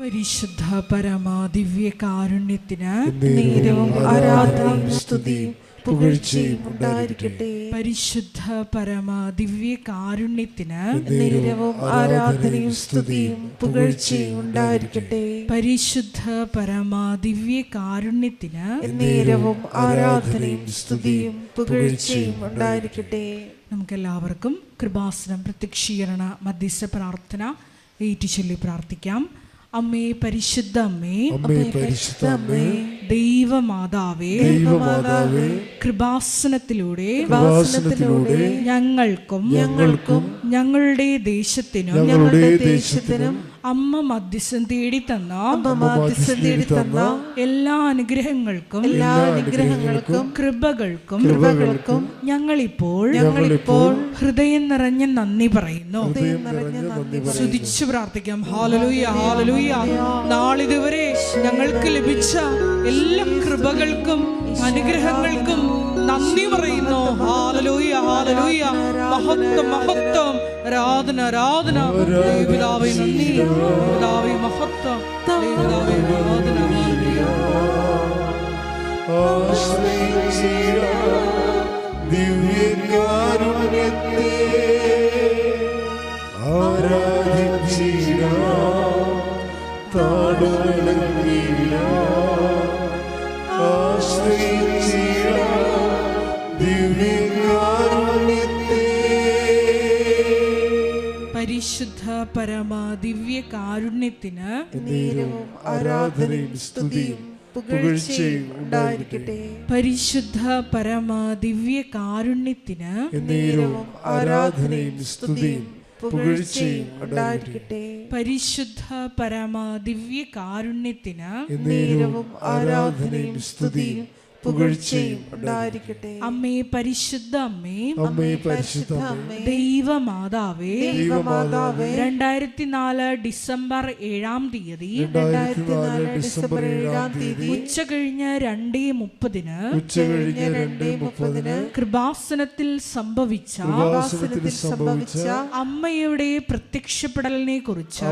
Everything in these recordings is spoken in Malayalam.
പരിശുദ്ധ പരമാ ദിവ്യ കാരുണ്യത്തിന് നേരവും ആരാധനയും സ്തുതിയും പുകഴ്ചയും ഉണ്ടായിരിക്കട്ടെ. പരിശുദ്ധ പരമാ ദിവ്യ കാരുണ്യത്തിന് നേരവും ആരാധനയും സ്തുതിയും പുകഴ്ചയും ഉണ്ടായിരിക്കട്ടെ. പരിശുദ്ധ പരമാ ദിവ്യ കാരുണ്യത്തിന് നേരവും ആരാധനയും സ്തുതിയും പുകഴ്ചയും ഉണ്ടായിരിക്കട്ടെ. നമുക്കെല്ലാവർക്കും കൃപാസനം പ്രത്യക്ഷീകരണ മധ്യസ്ഥ പ്രാർത്ഥന ഏറ്റുചൊല്ലി പ്രാർത്ഥിക്കാം. അമ്മേ പരിശുദ്ധ അമ്മേ, പരിശുദ്ധ അമ്മേ, ദൈവമാതാവേ, കൃപാസനത്തിലൂടെ ഞങ്ങൾക്കും ഞങ്ങളുടെ ദേശത്തിനും അമ്മ മധ്യസ്ഥം തേടി തന്ന എല്ലാ അനുഗ്രഹങ്ങൾക്കും കൃപകൾക്കും ഞങ്ങളിപ്പോൾ ഹൃദയം നിറഞ്ഞ നന്ദി പറയുന്നു. സ്തുതിച്ചു പ്രാർത്ഥിക്കാം. Hallelujah, hallelujah. നാളിതുവരെ ഞങ്ങൾക്ക് ലഭിച്ച എല്ലാ കൃപകൾക്കും അനുഗ്രഹങ്ങൾക്കും നന്ദി പറയുന്നു. Hallelujah, hallelujah. മഹത്വം, മഹത്വം, ആരാധന, ആരാധന. ദൈവപിതാവേ നന്ദി, ദൈവപിതാവേ മഹത്വം, ദൈവപിതാവേ ആരാധന. ദിവ്യകാരുണ്യത്തെ പരിശുദ്ധ പരമാ ദിവ്യ കാരുണ്യത്തിന് നേരവും ആരാധനയും സ്തുതിയും പുകഴ്ചയും ഉണ്ടായിരിക്കട്ടെ. പരിശുദ്ധ പരമാ ദിവ്യ കാരുണ്യത്തിന് നേരവും ആരാധനയും സ്തുതിയും പുകഴ്ചയും ഉണ്ടായിരിക്കട്ടെ. പരിശുദ്ധ പരമാ ദിവ്യ കാരുണ്യത്തിന് നേരവും ആരാധനയും സ്തുതിയും പുകഴ്ചയും ഉണ്ടായിരിക്കട്ടെ. അമ്മേ പരിശുദ്ധ അമ്മേ, പരിശുദ്ധ അമ്മേ, ദൈവമാതാവേ, 2004 ഡിസംബർ 7-ാം തീയതി ഉച്ച കഴിഞ്ഞ് 2:30 കൃപാസനത്തിൽ സംഭവിച്ച അമ്മയുടെ പ്രത്യക്ഷപ്പെടലിനെ കുറിച്ച്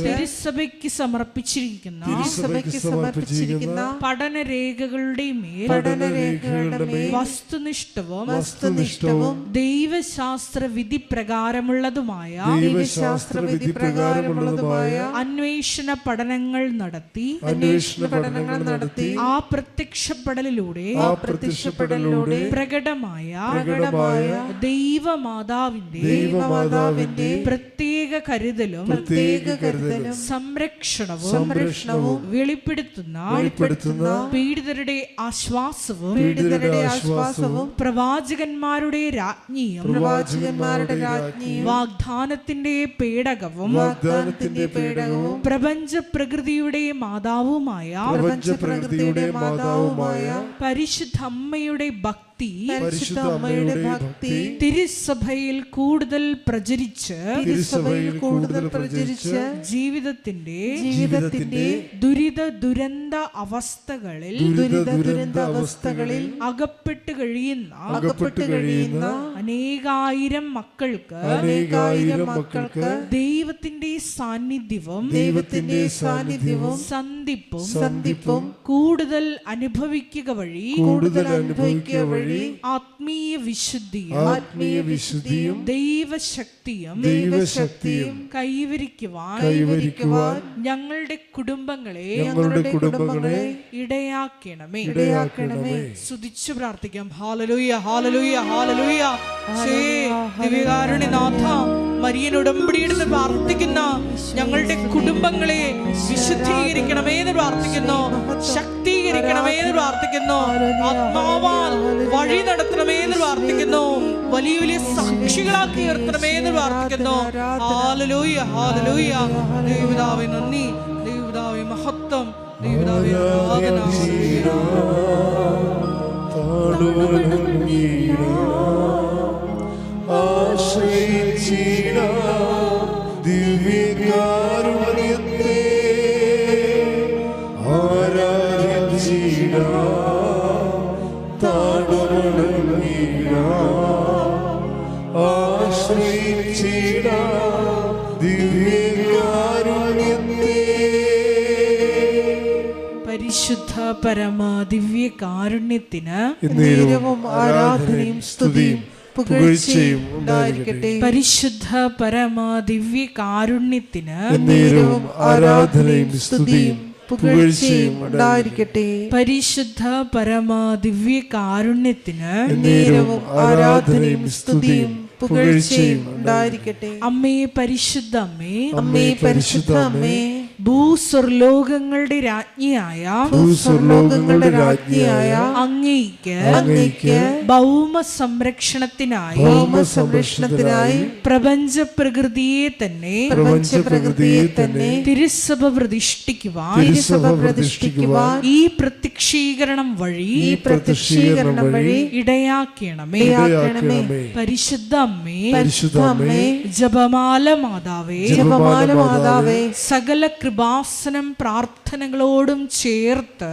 തിരുസഭയ്ക്ക് സമർപ്പിച്ചിരിക്കുന്ന പഠനരേഖകളുടെ മേൽ വസ്തുനിഷ്ഠവും ദൈവശാസ്ത്ര വിധി പ്രകാരമുള്ളതുമായ അന്വേഷണ പഠനങ്ങൾ നടത്തി ആ പ്രത്യക്ഷപ്പെടലിലൂടെ പ്രകടമായ ദൈവമാതാവിന്റെ പ്രത്യേക കരുതലും സംരക്ഷണവും വെളിപ്പെടുത്തുന്ന പീഡിതരുടെ ആശ്വാസവും പ്രവാചകന്മാരുടെ രാജ്ഞിയും വാഗ്ദാനത്തിന്റെ പേടകവും പ്രപഞ്ച പ്രകൃതിയുടെ മാതാവുമായ പരിശുദ്ധ അമ്മയുടെ ഭക്തി തിരുസഭയിൽ കൂടുതൽ പ്രചരിച്ച് ജീവിതത്തിന്റെ ദുരിത ദുരന്ത അവസ്ഥകളിൽ അകപ്പെട്ടു കഴിയുന്ന അനേകായിരം മക്കൾക്ക് ദൈവത്തിന്റെ സാന്നിധ്യവും സന്ധിപ്പും കൂടുതൽ അനുഭവിക്കുക വഴി ആത്മീയ വിശുദ്ധിയും ദൈവശക്തിയും കൈവരിക്കുവാൻ ഞങ്ങളുടെ കുടുംബങ്ങളെ ഇടയാക്കണമേ. സ്തുതിച്ചു പ്രാർത്ഥിക്കാം. Hallelujah, hallelujah, hallelujah. ദിവ്യകാരുണ്യനാഥ, മരിയൻ ഉടമ്പടിയെടുത്ത് പ്രാർത്ഥിക്കുന്ന ഞങ്ങളുടെ കുടുംബങ്ങളെ വിശുദ്ധീകരിക്കണമേ എന്ന് പ്രാർത്ഥിക്കുന്നു, ശക്തീകരിക്കണമേ എന്ന് പ്രാർത്ഥിക്കുന്നു, ആത്മാവാൽ വഴി നടത്തണമേ എന്ന് പ്രാർത്ഥിക്കുന്നു, വലിയ വലിയ സാക്ഷികളാക്കി ഉയർത്തണമേ എന്ന് പ്രാർത്ഥിക്കുന്നു. Hallelujah, hallelujah. ദൈവപിതാവേ നന്ദി, ദൈവപിതാവേ മഹത്വം, ദൈവപിതാവേ ആരാധന. ദിവ്യകാരുണ്യത്തെ ആശ്രയിച്ചിടാം ദിവ്യകാരുണ്യത്തെ പരിശുദ്ധ പരമ ദിവ്യ കാരുണ്യത്തിന് എന്നേരവും ആരാധനയും സ്തുതിയും പുകഴ്ചയും ഉണ്ടായിരിക്കട്ടെ. പരിശുദ്ധ പരമ ദിവ്യ കാരുണ്യത്തിന് എന്നേരവും ആരാധനയും സ്തുതിയും പുകഴ്ചയും ഉണ്ടായിരിക്കട്ടെ. പരിശുദ്ധ പരമ ദിവ്യ കാരുണ്യത്തിന് എന്നേരവും ആരാധനയും സ്തുതിയും പുകഴ്ചയും ഉണ്ടായിരിക്കട്ടെ. അമ്മേ പരിശുദ്ധ അമ്മേ, അമ്മേ പരിശുദ്ധ അമ്മേ, ഭൂസ്വർലോകങ്ങളുടെ രാജ്ഞിയായ അങ്ങയ്ക്ക് ഭൗമ സംരക്ഷണത്തിനായി പ്രപഞ്ച പ്രകൃതിയെ തന്നെ തിരുസഭ പ്രതിഷ്ഠിക്കുവാൻ ഈ പ്രത്യക്ഷീകരണം വഴി ഇടയാക്കണമേ. പരിശുദ്ധ അമ്മേ, ജപമാല മാതാവേ, സകല കൃപാസനം പ്രാർത്ഥനകളോടും ചേർത്ത്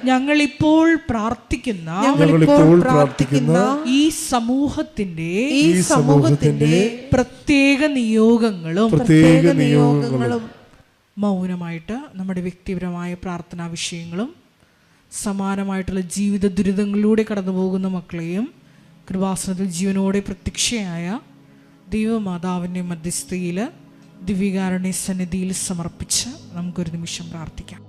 ഞങ്ങൾ ഇപ്പോൾ പ്രാർത്ഥിക്കുന്ന ഈ സമൂഹത്തിന്റെ പ്രത്യേക നിയോഗങ്ങളും മൗനമായിട്ട് നമ്മുടെ വ്യക്തിപരമായ പ്രാർത്ഥനാ വിഷയങ്ങളും സമാനമായിട്ടുള്ള ജീവിത ദുരിതങ്ങളിലൂടെ കടന്നു പോകുന്ന മക്കളെയും കൃപാസനത്തിൽ ജീവനോടെ പ്രത്യക്ഷയായ ദൈവമാതാവിൻ്റെ മധ്യസ്ഥയിൽ ദിവ്യകാരുണ്യ സന്നിധിയിൽ സമർപ്പിച്ച് നമുക്കൊരു നിമിഷം പ്രാർത്ഥിക്കാം.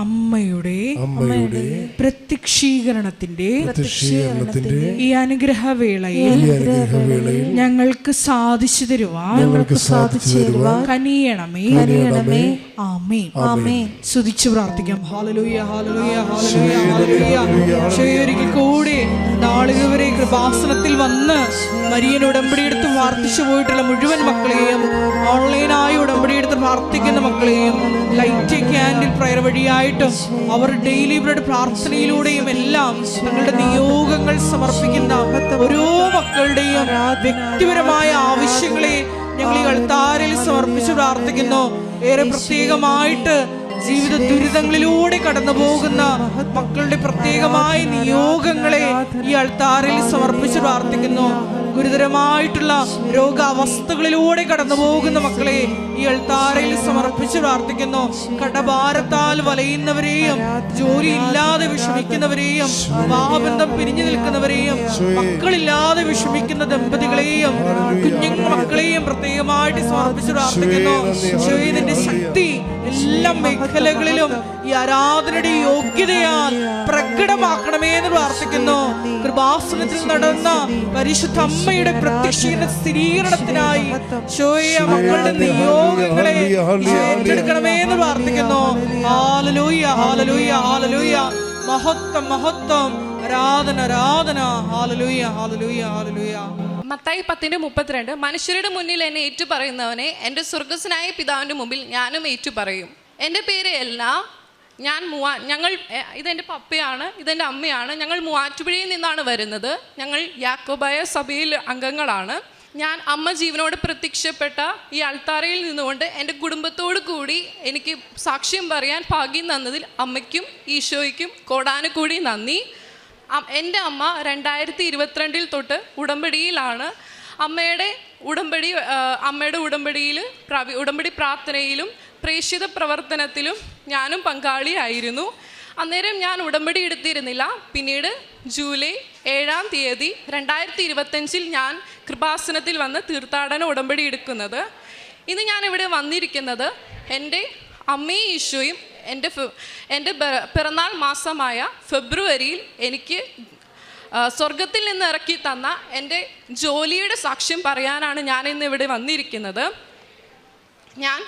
അമ്മയുടെ പ്രത്യക്ഷീകരണത്തിന്റെ ഈ അനുഗ്രഹവേളയിൽ ഞങ്ങൾക്ക് സാധിച്ചു തരുവാൻ കനിയണമേ. ആമേൻ. സ്തുതിച്ചു പ്രാർത്ഥിക്കാം. Hallelujah, hallelujah, hallelujah, hallelujah. ഒരിക്കൽ കൂടി നാളുകവരെ കൃപാസനത്തിൽ വന്ന് മരിയൻ ഉടമ്പടിയെടുത്ത് പ്രാർത്ഥിച്ചു പോയിട്ടുള്ള മുഴുവൻ മക്കളെയും, ഓൺലൈനായി ഉടമ്പടിയെടുത്ത് പ്രാർത്ഥിക്കുന്ന മക്കളെയും, ലൈറ്റ് ക്യാൻഡിൽ പ്രയർ വഴിയായിട്ടും അവർ ഡെയിലി ബ്രെഡ് പ്രാർത്ഥനയിലൂടെയും എല്ലാം തങ്ങളുടെ നിയോഗങ്ങൾ സമർപ്പിക്കുന്ന ഓരോ മക്കളുടെയും വ്യക്തിപരമായ ആവശ്യങ്ങളെ ഞങ്ങൾ ഈ അൾത്താരയിൽ സമർപ്പിച്ച് പ്രാർത്ഥിക്കുന്നു. ഏറെ പ്രത്യേകമായിട്ട് ജീവിത ദുരിതങ്ങളിലൂടെ കടന്നു പോകുന്ന മക്കളുടെ പ്രത്യേകമായ നിയോഗങ്ങളെ ഈ അൾത്താരയിൽ സമർപ്പിച്ച് പ്രാർത്ഥിക്കുന്നു. ഗുരുതരമായിട്ടുള്ള രോഗാവസ്ഥകളിലൂടെ കടന്നു പോകുന്ന മക്കളെ ഈ അൾത്താരയിൽ സമർപ്പിച്ച് പ്രാർത്ഥിക്കുന്നു. കടഭാരത്താൽ വലയുന്നവരെയും, ജോലി ഇല്ലാതെ വിഷമിക്കുന്നവരെയും, വിവാഹബന്ധം പിരിഞ്ഞു നിൽക്കുന്നവരെയും, മക്കളില്ലാതെ വിഷമിക്കുന്ന ദമ്പതികളെയും കുഞ്ഞു മക്കളെയും പ്രത്യേകമായിട്ട് സമർപ്പിച്ച് പ്രാർത്ഥിക്കുന്നു. ഇതിന്റെ ശക്തി എല്ലാ മേഖലകളിലും ഈ ആരാധനയുടെ യോഗ്യതയാൽ പ്രകടമാക്കണമേ എന്ന് പ്രാർത്ഥിക്കുന്നു. കൃപാസനത്തിൽ നടന്ന പരിശുദ്ധ അമ്മയുടെ പ്രത്യക്ഷീകരണ സ്ഥിരീകരണത്തിനായി മക്കളുടെ നിയോഗങ്ങളെ ഏറ്റെടുക്കണമേ എന്ന് പ്രാർത്ഥിക്കുന്നു. Hallelujah, hallelujah, hallelujah. മഹത്വം, മഹത്വം, ആരാധന, ആരാധന. Hallelujah, hallelujah, hallelujah. മത്തായി 10:32 മനുഷ്യരുടെ മുന്നിൽ എന്നെ ഏറ്റുപറയുന്നവനെ എൻ്റെ സ്വർഗ്ഗസ്ഥനായ പിതാവിൻ്റെ മുമ്പിൽ ഞാനും ഏറ്റുപറയും. എൻ്റെ പേര് എൽന, ഞങ്ങൾ ഇതെൻ്റെ പപ്പയാണ്, ഇതെൻ്റെ അമ്മയാണ്. ഞങ്ങൾ മൂവാറ്റുപുഴയിൽ നിന്നാണ് വരുന്നത്. ഞങ്ങൾ യാക്കോബായ സഭയിൽ അംഗങ്ങളാണ്. ഞാൻ അമ്മ ജീവനോട് പ്രത്യക്ഷപ്പെട്ട ഈ അൾത്താരയിൽ നിന്നുകൊണ്ട് എൻ്റെ കുടുംബത്തോടു കൂടി എനിക്ക് സാക്ഷ്യം പറയാൻ ഭാഗ്യം തന്നതിൽ അമ്മയ്ക്കും ഈശോയ്ക്കും കോടാനുകൂടി നന്ദി. എൻ്റെ അമ്മ 2022 തൊട്ട് ഉടമ്പടിയിലാണ്. അമ്മയുടെ ഉടമ്പടിയിൽ ഉടമ്പടി പ്രാർത്ഥനയിലും പ്രേക്ഷിത പ്രവർത്തനത്തിലും ഞാനും പങ്കാളിയായിരുന്നു. അന്നേരം ഞാൻ ഉടമ്പടി എടുത്തിരുന്നില്ല. പിന്നീട് ജൂലൈ 7 2025 ഞാൻ കൃപാസനത്തിൽ വന്ന് തീർത്ഥാടന ഉടമ്പടി എടുക്കുന്നത്. ഇന്ന് ഞാനിവിടെ വന്നിരിക്കുന്നത് എൻ്റെ അമ്മയും ഈശോയും എൻ്റെ പിറന്നാൾ മാസമായ ഫെബ്രുവരിയിൽ എനിക്ക് സ്വർഗത്തിൽ നിന്ന് ഇറക്കി തന്ന എൻ്റെ ജോലിയുടെ സാക്ഷ്യം പറയാനാണ് ഞാൻ ഇന്ന് ഇവിടെ വന്നിരിക്കുന്നത്. ഞാൻ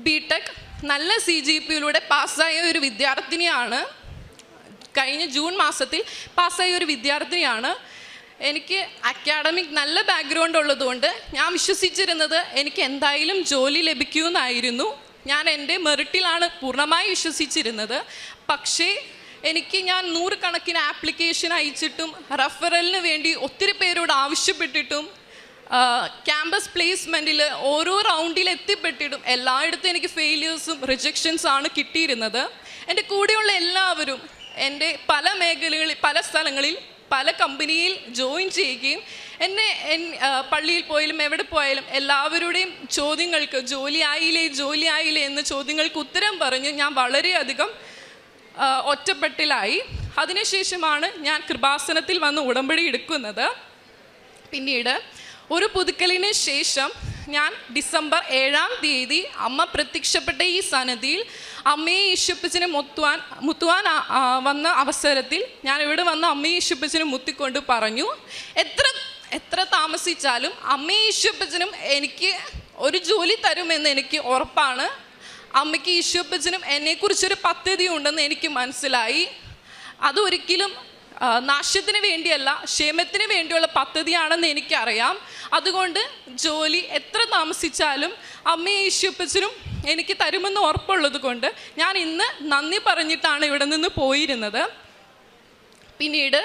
BTech നല്ല CGPയിലൂടെ പാസ്സായ ഒരു വിദ്യാർത്ഥിനിയാണ്. കഴിഞ്ഞ ജൂൺ മാസത്തിൽ പാസ്സായ ഒരു വിദ്യാർത്ഥിനിയാണ്. എനിക്ക് അക്കാഡമിക് നല്ല ബാക്ക്ഗ്രൗണ്ട് ഉള്ളതുകൊണ്ട് ഞാൻ വിശ്വസിച്ചിരുന്നത് എനിക്ക് എന്തായാലും ജോലി ലഭിക്കുമെന്നായിരുന്നു. ഞാൻ എൻ്റെ മെറിറ്റിലാണ് പൂർണ്ണമായി വിശ്വസിച്ചിരുന്നത്. പക്ഷേ ഞാൻ 100 കണക്കിന് ആപ്ലിക്കേഷൻ അയച്ചിട്ടും റഫറലിന് വേണ്ടി ഒത്തിരി പേരോട് ആവശ്യപ്പെട്ടിട്ടും ക്യാമ്പസ് പ്ലേസ്മെൻറ്റിൽ ഓരോ റൗണ്ടിൽ എത്തിപ്പെട്ടിട്ടും എല്ലായിടത്തും എനിക്ക് ഫെയിലിയേഴ്സും റിജക്ഷൻസും ആണ് കിട്ടിയിരുന്നത്. എൻ്റെ കൂടെയുള്ള എല്ലാവരും എൻ്റെ പല മേഖലകളിൽ പല സ്ഥലങ്ങളിൽ പല കമ്പനിയിൽ ജോയിൻ ചെയ്യുകയും എന്നെ പള്ളിയിൽ പോയാലും എവിടെ പോയാലും എല്ലാവരുടെയും ചോദ്യങ്ങൾക്ക് ജോലി ആയില്ലേ എന്ന ചോദ്യങ്ങൾക്ക് ഉത്തരം പറഞ്ഞ് ഞാൻ വളരെയധികം ഒറ്റപ്പെട്ടിലായി. അതിനുശേഷമാണ് ഞാൻ കൃപാസനത്തിൽ വന്ന് ഉടമ്പടി എടുക്കുന്നത്. പിന്നീട് ഒരു പുതുക്കലിന് ശേഷം ഞാൻ ഡിസംബർ 7 അമ്മ പ്രത്യക്ഷപ്പെട്ട ഈ സന്നിധിയിൽ അമ്മയെ ഈശോപ്പച്ചനെ മുത്തുവാൻ വന്ന അവസരത്തിൽ ഞാൻ ഇവിടെ വന്ന് അമ്മയെ ഈശോപ്പച്ചനെ മുത്തിക്കൊണ്ട് പറഞ്ഞു, എത്ര താമസിച്ചാലും അമ്മയെ ഈശോപ്പച്ചനും എനിക്ക് ഒരു ജോലി തരുമെന്ന് എനിക്ക് ഉറപ്പാണ്. അമ്മയ്ക്ക് ഈശോപ്പച്ചനും എന്നെക്കുറിച്ചൊരു പദ്ധതി ഉണ്ടെന്ന് എനിക്ക് മനസ്സിലായി. അതൊരിക്കലും നാശത്തിന് വേണ്ടിയല്ല, ക്ഷേമത്തിന് വേണ്ടിയുള്ള പദ്ധതിയാണെന്ന് എനിക്കറിയാം. അതുകൊണ്ട് ജോലി എത്ര താമസിച്ചാലും അമ്മയും ഈശോപ്പച്ചനും എനിക്ക് തരുമെന്ന് ഉറപ്പുള്ളത് കൊണ്ട് ഞാൻ ഇന്ന് നന്ദി പറഞ്ഞിട്ടാണ് ഇവിടെ നിന്ന് പോയിരുന്നത്. പിന്നീട്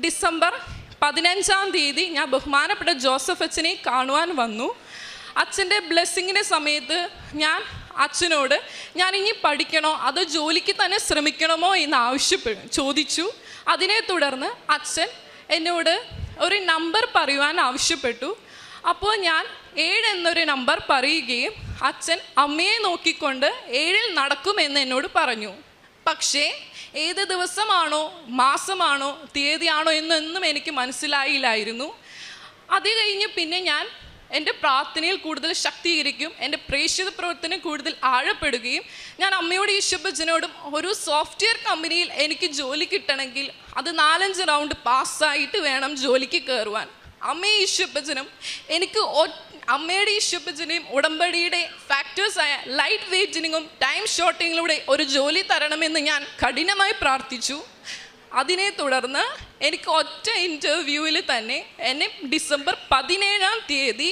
ഡിസംബർ 15 ഞാൻ ബഹുമാനപ്പെട്ട ജോസഫ് അച്ഛനെ കാണുവാൻ വന്നു. അച്ഛൻ്റെ ബ്ലെസ്സിങ്ങിൻ്റെ സമയത്ത് ഞാൻ അച്ഛനോട് ഞാൻ ഇനി പഠിക്കണോ അതോ ജോലിക്ക് തന്നെ ശ്രമിക്കണമോ എന്ന് ചോദിച്ചു. അതിനെ തുടർന്ന് അച്ഛൻ എന്നോട് ഒരു നമ്പർ പറയുവാൻ ആവശ്യപ്പെട്ടു. അപ്പോൾ ഞാൻ 7 എന്നൊരു നമ്പർ പറയുകയും അച്ഛൻ അമ്മയെ നോക്കിക്കൊണ്ട് 7 നടക്കുമെന്ന് എന്നോട് പറഞ്ഞു. പക്ഷേ ഏത് ദിവസമാണോ മാസമാണോ തീയതിയാണോ എന്നൊന്നും എനിക്ക് മനസ്സിലായില്ലായിരുന്നു. അത് കഴിഞ്ഞ് പിന്നെ ഞാൻ എൻ്റെ പ്രാർത്ഥനയിൽ കൂടുതൽ ശക്തീകരിക്കും, എൻ്റെ പ്രേക്ഷിത പ്രവർത്തനം കൂടുതൽ ആഴപ്പെടുകയും ഞാൻ അമ്മയോട് ഈശോപ്പച്ചനോടും ഒരു സോഫ്റ്റ്വെയർ കമ്പനിയിൽ എനിക്ക് ജോലി കിട്ടണമെങ്കിൽ അത് 4-5 റൗണ്ട് പാസ്സായിട്ട് വേണം ജോലിക്ക് കയറുവാൻ. അമ്മയും ഈശോപ്പച്ചനും എനിക്ക് അമ്മയുടെ ഈശോപ്പച്ചനെയും ഉടമ്പടിയുടെ ഫാക്ടേഴ്സായ ലൈറ്റ് വെയ്റ്റിങ്ങും ടൈം ഷോർട്ടിങ്ങിലൂടെ ഒരു ജോലി തരണമെന്ന് ഞാൻ കഠിനമായി പ്രാർത്ഥിച്ചു. അതിനെ തുടർന്ന് എനിക്ക് ഒറ്റ ഇൻ്റർവ്യൂവിൽ തന്നെ എന്നെ ഡിസംബർ 17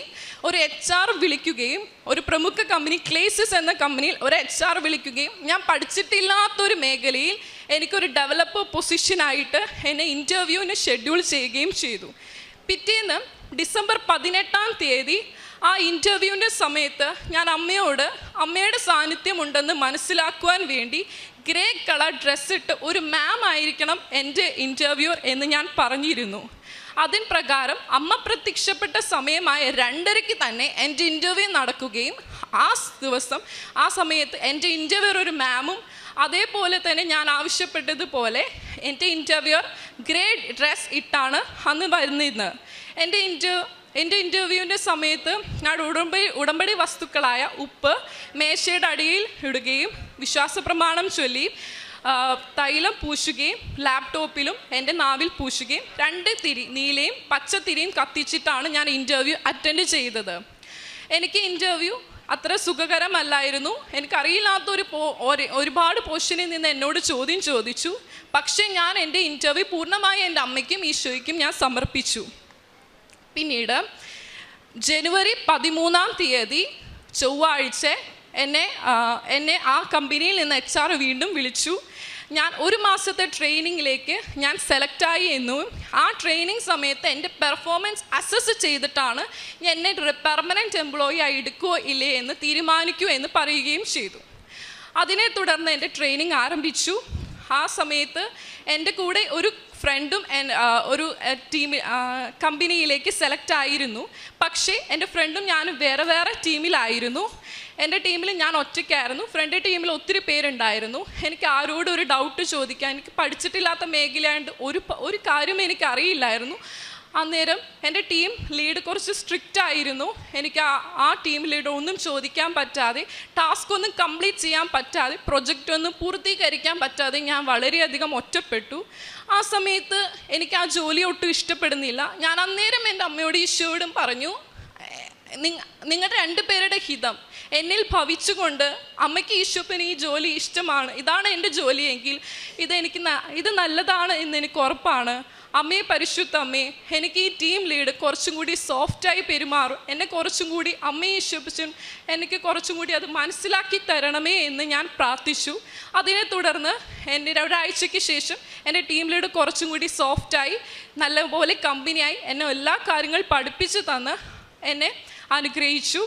ഒരു HR വിളിക്കുകയും ഒരു പ്രമുഖ കമ്പനി ക്ലേസിസ് എന്ന കമ്പനിയിൽ ഒരു HR വിളിക്കുകയും ഞാൻ പഠിച്ചിട്ടില്ലാത്തൊരു മേഖലയിൽ എനിക്കൊരു ഡെവലപ്പർ പൊസിഷനായിട്ട് എന്നെ ഇൻ്റർവ്യൂവിന് ഷെഡ്യൂൾ ചെയ്യുകയും ചെയ്തു. പിറ്റേന്ന് ഡിസംബർ 18 ആ ഇൻ്റർവ്യൂവിൻ്റെ സമയത്ത് ഞാൻ അമ്മയുടെ സാന്നിധ്യമുണ്ടെന്ന് മനസ്സിലാക്കുവാൻ വേണ്ടി ഗ്രേ കളർ ഡ്രസ്സിട്ട് ഒരു മാം ആയിരിക്കണം എൻ്റെ ഇൻ്റർവ്യൂവർ എന്ന് ഞാൻ പറഞ്ഞിരുന്നു. അതിന് പ്രകാരം അമ്മ പ്രത്യക്ഷപ്പെട്ട സമയമായ 2:30 തന്നെ എൻ്റെ ഇൻ്റർവ്യൂ നടക്കുകയും ആ സമയത്ത് എൻ്റെ ഇൻ്റർവ്യൂവർ ഒരു മാമും അതേപോലെ തന്നെ ഞാൻ ആവശ്യപ്പെട്ടതുപോലെ എൻ്റെ ഇൻ്റർവ്യൂവർ ഗ്രേ ഡ്രസ് ഇട്ടാണ് അന്ന് വരുന്നത്. എൻ്റെ ഇൻ്റർവ്യൂവിൻ്റെ സമയത്ത് ഞാൻ ഉടമ്പടി വസ്തുക്കളായ ഉപ്പ് മേശയുടെ അടിയിൽ ഇടുകയും വിശ്വാസപ്രമാണം ചൊല്ലി തൈലം പൂശുകയും ലാപ്ടോപ്പിലും എൻ്റെ നാവിൽ പൂശുകയും 2 തിരി നീലയും പച്ചത്തിരിയും കത്തിച്ചിട്ടാണ് ഞാൻ ഇൻ്റർവ്യൂ അറ്റൻഡ് ചെയ്തത്. എനിക്ക് ഇൻ്റർവ്യൂ അത്ര സുഖകരമല്ലായിരുന്നു. എനിക്കറിയില്ലാത്തൊരു ഒരുപാട് പോർഷനിൽ നിന്ന് എന്നോട് ചോദ്യം ചോദിച്ചു. പക്ഷേ ഞാൻ എൻ്റെ ഇൻ്റർവ്യൂ പൂർണ്ണമായി എൻ്റെ അമ്മയ്ക്കും ഈശോയ്ക്കും ഞാൻ സമർപ്പിച്ചു. പിന്നീട് ജനുവരി 13 ചൊവ്വാഴ്ച എന്നെ ആ കമ്പനിയിൽ നിന്ന് HR വീണ്ടും വിളിച്ചു. ഞാൻ 1 മാസത്തെ ട്രെയിനിങ്ങിലേക്ക് ഞാൻ സെലക്റ്റായി എന്നും ആ ട്രെയിനിങ് സമയത്ത് എൻ്റെ പെർഫോമൻസ് അസസ് ചെയ്തിട്ടാണ് എന്നെ പെർമനൻറ്റ് എംപ്ലോയി ആയി എടുക്കുമോ ഇല്ലേ എന്ന് തീരുമാനിക്കൂ എന്ന് പറയുകയും ചെയ്തു. അതിനെ തുടർന്ന് എൻ്റെ ട്രെയിനിങ് ആരംഭിച്ചു. ആ സമയത്ത് എൻ്റെ കൂടെ ഒരു ഫ്രണ്ടും ഒരു ടീമിൽ കമ്പനിയിലേക്ക് സെലക്ട് ആയിരുന്നു. പക്ഷേ എൻ്റെ ഫ്രണ്ടും ഞാനും വേറെ വേറെ ടീമിലായിരുന്നു. എൻ്റെ ടീമിൽ ഞാൻ ഒറ്റയ്ക്കായിരുന്നു, ഫ്രണ്ട് ടീമിൽ ഒത്തിരി പേരുണ്ടായിരുന്നു. എനിക്ക് ആരോടും ഒരു ഡൗട്ട് ചോദിക്കാൻ, എനിക്ക് പഠിച്ചിട്ടില്ലാത്ത മേഖലയായതുകൊണ്ട് ഒരു കാര്യം എനിക്ക് അറിയില്ലായിരുന്നു. അന്നേരം എൻ്റെ ടീം ലീഡ് കുറച്ച് സ്ട്രിക്റ്റ് ആയിരുന്നു. എനിക്ക് ആ ടീം ലീഡ് ഒന്നും ചോദിക്കാൻ പറ്റാതെ, ടാസ്ക് ഒന്നും കംപ്ലീറ്റ് ചെയ്യാൻ പറ്റാതെ, പ്രൊജക്റ്റ് ഒന്നും പൂർത്തീകരിക്കാൻ പറ്റാതെ ഞാൻ വളരെയധികം ഒറ്റപ്പെട്ടു. ആ സമയത്ത് എനിക്ക് ആ ജോലി ഒട്ടും ഇഷ്ടപ്പെടുന്നില്ല. ഞാൻ അന്നേരം എൻ്റെ അമ്മയോടും ഈശോയോടും പറഞ്ഞു, നിങ്ങളുടെ 2 പേരുടെ ഹിതം എന്നിൽ ഭവിച്ചുകൊണ്ട് അമ്മയ്ക്ക് ഈശോപ്പന് ഈ ജോലി ഇഷ്ടമാണ്, ഇതാണ് എൻ്റെ ജോലിയെങ്കിൽ ഇത് നല്ലതാണ് എന്ന് എനിക്ക് ഉറപ്പാണ്. അമ്മയെ, പരിശുദ്ധ അമ്മേ, എനിക്ക് ഈ ടീം ലീഡ് കുറച്ചും കൂടി സോഫ്റ്റായി പെരുമാറും, എന്നെ കുറച്ചും കൂടി അമ്മയെ ഈശോപ്പിച്ചും എനിക്ക് കുറച്ചും കൂടി അത് മനസ്സിലാക്കി തരണമേ എന്ന് ഞാൻ പ്രാർത്ഥിച്ചു. അതിനെ തുടർന്ന് എൻ്റെ ഒരാഴ്ചയ്ക്ക് ശേഷം എൻ്റെ ടീം ലീഡ് കുറച്ചും കൂടി സോഫ്റ്റായി, നല്ലപോലെ കമ്പനിയായി എന്നെ എല്ലാ കാര്യങ്ങളും പഠിപ്പിച്ചു തന്ന് എന്നെ അനുഗ്രഹിച്ചു.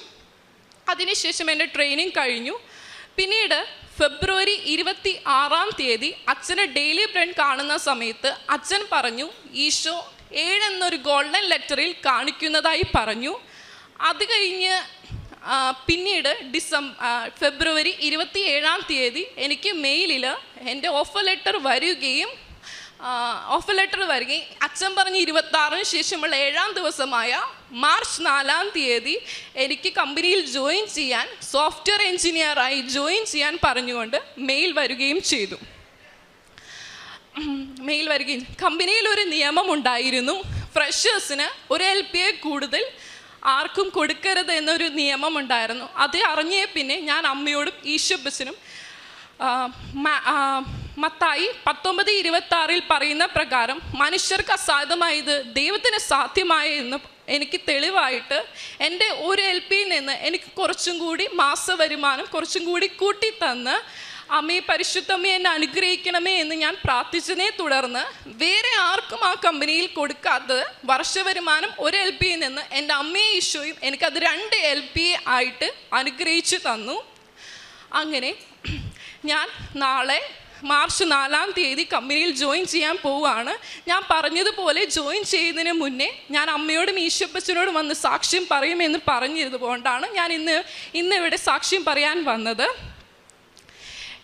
അതിനുശേഷം എൻ്റെ ട്രെയിനിങ് കഴിഞ്ഞു. പിന്നീട് ഫെബ്രുവരി 26 അച്ഛനെ ഡെയിലി ബ്രെഡ് കാണുന്ന സമയത്ത് അച്ഛൻ പറഞ്ഞു, ഈശോ 7 എന്നൊരു ഗോൾഡൻ ലെറ്ററിൽ കാണിക്കുന്നതായി പറഞ്ഞു. അത് കഴിഞ്ഞ് പിന്നീട് ഫെബ്രുവരി 27 എനിക്ക് മെയിലിൽ എൻ്റെ ഓഫർ ലെറ്റർ വരികയും അച്ഛൻ പറഞ്ഞ് 26 ശേഷമുള്ള 7-ാം ദിവസമായ മാർച്ച് 4 എനിക്ക് കമ്പനിയിൽ ജോയിൻ ചെയ്യാൻ, സോഫ്റ്റ്വെയർ എഞ്ചിനീയറായി ജോയിൻ ചെയ്യാൻ പറഞ്ഞുകൊണ്ട് മെയിൽ വരികയും ചെയ്തു. കമ്പനിയിൽ ഒരു നിയമമുണ്ടായിരുന്നു, ഫ്രഷേഴ്സിന് ഒരു LPA കൂടുതൽ ആർക്കും കൊടുക്കരുത് എന്നൊരു നിയമമുണ്ടായിരുന്നു. അത് അറിഞ്ഞേ പിന്നെ ഞാൻ അമ്മയോടും ഈശോപ്പച്ചനും മത്തായി 19:26 പറയുന്ന പ്രകാരം മനുഷ്യർക്ക് അസാധ്യമായത് ദൈവത്തിന് സാധ്യമായ എന്ന് എനിക്ക് തെളിവായിട്ട് എൻ്റെ ഒരു LPയിൽ നിന്ന് എനിക്ക് കുറച്ചും കൂടി മാസവരുമാനം കുറച്ചും കൂടി കൂട്ടിത്തന്ന് അമ്മയെ, പരിശുദ്ധമ്മയെ എന്നെ അനുഗ്രഹിക്കണമേ എന്ന് ഞാൻ പ്രാർത്ഥിച്ചതിനെ തുടർന്ന് വേറെ ആർക്കും ആ കമ്പനിയിൽ കൊടുക്കാത്തത് വർഷവരുമാനം ഒരു LPയിൽ നിന്ന് എൻ്റെ അമ്മയെ ഈശോയും എനിക്കത് 2 LPA ആയിട്ട് അനുഗ്രഹിച്ചു തന്നു. അങ്ങനെ ഞാൻ നാളെ മാർച്ച് 4 കമ്പനിയിൽ ജോയിൻ ചെയ്യാൻ പോവുകയാണ്. ഞാൻ പറഞ്ഞതുപോലെ ജോയിൻ ചെയ്യുന്നതിന് മുന്നേ ഞാൻ അമ്മയോടും ഈശോപ്പച്ചനോടും വന്ന് സാക്ഷ്യം പറയുമെന്ന് പറഞ്ഞിരുന്നതുകൊണ്ടാണ് ഞാൻ ഇന്ന് ഇവിടെ സാക്ഷ്യം പറയാൻ വന്നത്.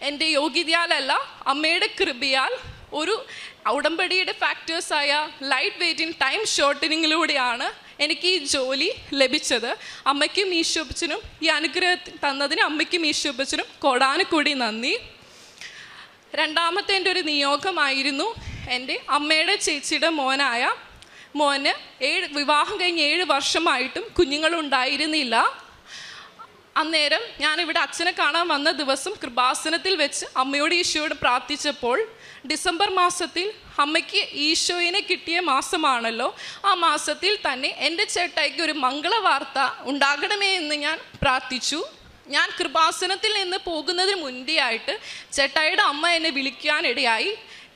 എൻ്റെ യോഗ്യതയാലല്ല, അമ്മയുടെ കൃപയാൽ ഒരു ഉടമ്പടിയുടെ ഫാക്ടേഴ്സായ ലൈറ്റ് വെയ്റ്റിംഗ്, ടൈം ഷോർട്ടനിങ്ങിലൂടെയാണ് എനിക്ക് ഈ ജോലി ലഭിച്ചത്. അമ്മയ്ക്കും ഈശോപ്പച്ചനും ഈ അനുഗ്രഹം തന്നതിന് അമ്മയ്ക്കും ഈശോപ്പച്ചനും കോടാനുകൂടി നന്ദി. രണ്ടാമത്തെ എൻ്റെ ഒരു നിയോഗമായിരുന്നു എൻ്റെ അമ്മയുടെ ചേച്ചിയുടെ മോന് വിവാഹം കഴിഞ്ഞ് 7 വർഷമായിട്ടും കുഞ്ഞുങ്ങളുണ്ടായിരുന്നില്ല. അന്നേരം ഞാനിവിടെ അച്ഛനെ കാണാൻ വന്ന ദിവസം കൃപാസനത്തിൽ വെച്ച് അമ്മയോട് ഈശോയോട് പ്രാർത്ഥിച്ചപ്പോൾ ഡിസംബർ മാസത്തിൽ അമ്മയ്ക്ക് ഈശോയിനെ കിട്ടിയ മാസമാണല്ലോ, ആ മാസത്തിൽ തന്നെ എൻ്റെ ചേട്ടായിക്ക് ഒരു മംഗളവാർത്ത ഉണ്ടാകണമേ എന്ന് ഞാൻ പ്രാർത്ഥിച്ചു. ഞാൻ കൃപാസനത്തിൽ നിന്ന് പോകുന്നതിന് മുൻപേ ആയിട്ട് ചേട്ടായിയുടെ അമ്മ എന്നെ വിളിക്കാനിടയായി.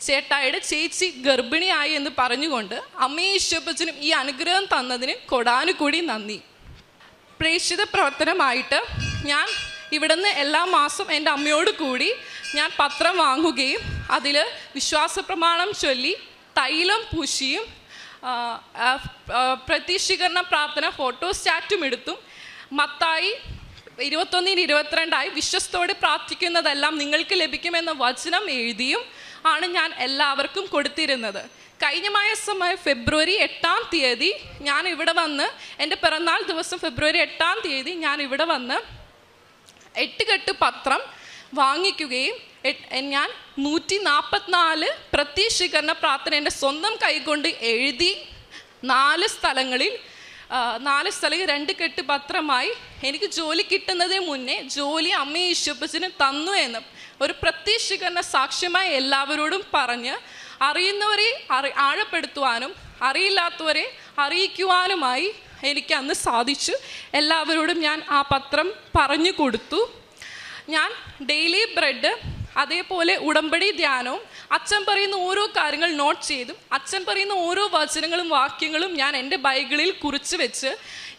ചേട്ടായിയുടെ ചേച്ചി ഗർഭിണിയായി എന്ന് പറഞ്ഞുകൊണ്ട് അമ്മയെ ഈശോപ്പച്ചനും ഈ അനുഗ്രഹം തന്നതിന് കൊടാനുകൂടി നന്ദി. പ്രേക്ഷിത പ്രവർത്തനമായിട്ട് ഞാൻ ഇവിടുന്ന് എല്ലാ മാസം എൻ്റെ അമ്മയോട് കൂടി ഞാൻ പത്രം വാങ്ങുകയും അതിൽ വിശ്വാസപ്രമാണം ചൊല്ലി തൈലം പൂശിയും പ്രത്യക്ഷീകരണ പ്രാർത്ഥന ഫോട്ടോസ്റ്റാറ്റും എടുത്തും മത്തായി 21-22 വിശ്വസ്തോടെ പ്രാർത്ഥിക്കുന്നതെല്ലാം നിങ്ങൾക്ക് ലഭിക്കുമെന്ന വചനം എഴുതിയും ആണ് ഞാൻ എല്ലാവർക്കും കൊടുത്തിരുന്നത്. കഴിഞ്ഞ മാസമായ ഫെബ്രുവരി 8 ഞാൻ ഇവിടെ വന്ന്, എൻ്റെ പിറന്നാൾ ദിവസം ഫെബ്രുവരി 8 ഞാൻ ഇവിടെ വന്ന് 8 കെട്ട് പത്രം വാങ്ങിക്കുകയും ഞാൻ 144 പ്രത്യക്ഷീകരണ പ്രാർത്ഥന എൻ്റെ സ്വന്തം കൈകൊണ്ട് എഴുതി 4 സ്ഥലങ്ങളിൽ 2 കെട്ട് പത്രമായി എനിക്ക് ജോലി കിട്ടുന്നതിന് മുന്നേ ജോലി അമ്മയെ ഈശോപ്പച്ചന് തന്നു എന്ന് ഒരു പ്രത്യക്ഷീകരണ സാക്ഷ്യമായി എല്ലാവരോടും പറഞ്ഞ് അറിയുന്നവരെ ആഴപ്പെടുത്തുവാനും അറിയില്ലാത്തവരെ അറിയിക്കുവാനുമായി എനിക്ക് അന്ന് സാധിച്ചു. എല്ലാവരോടും ഞാൻ ആ പത്രം പറഞ്ഞു കൊടുത്തു. ഞാൻ ഡെയിലി ബ്രെഡ്, അതേപോലെ ഉടമ്പടി ധ്യാനവും അച്ഛൻ പറയുന്ന ഓരോ കാര്യങ്ങൾ നോട്ട് ചെയ്തും അച്ഛൻ പറയുന്ന ഓരോ വചനങ്ങളും വാക്യങ്ങളും ഞാൻ എൻ്റെ ബൈബിളിൽ കുറിച്ച് വെച്ച്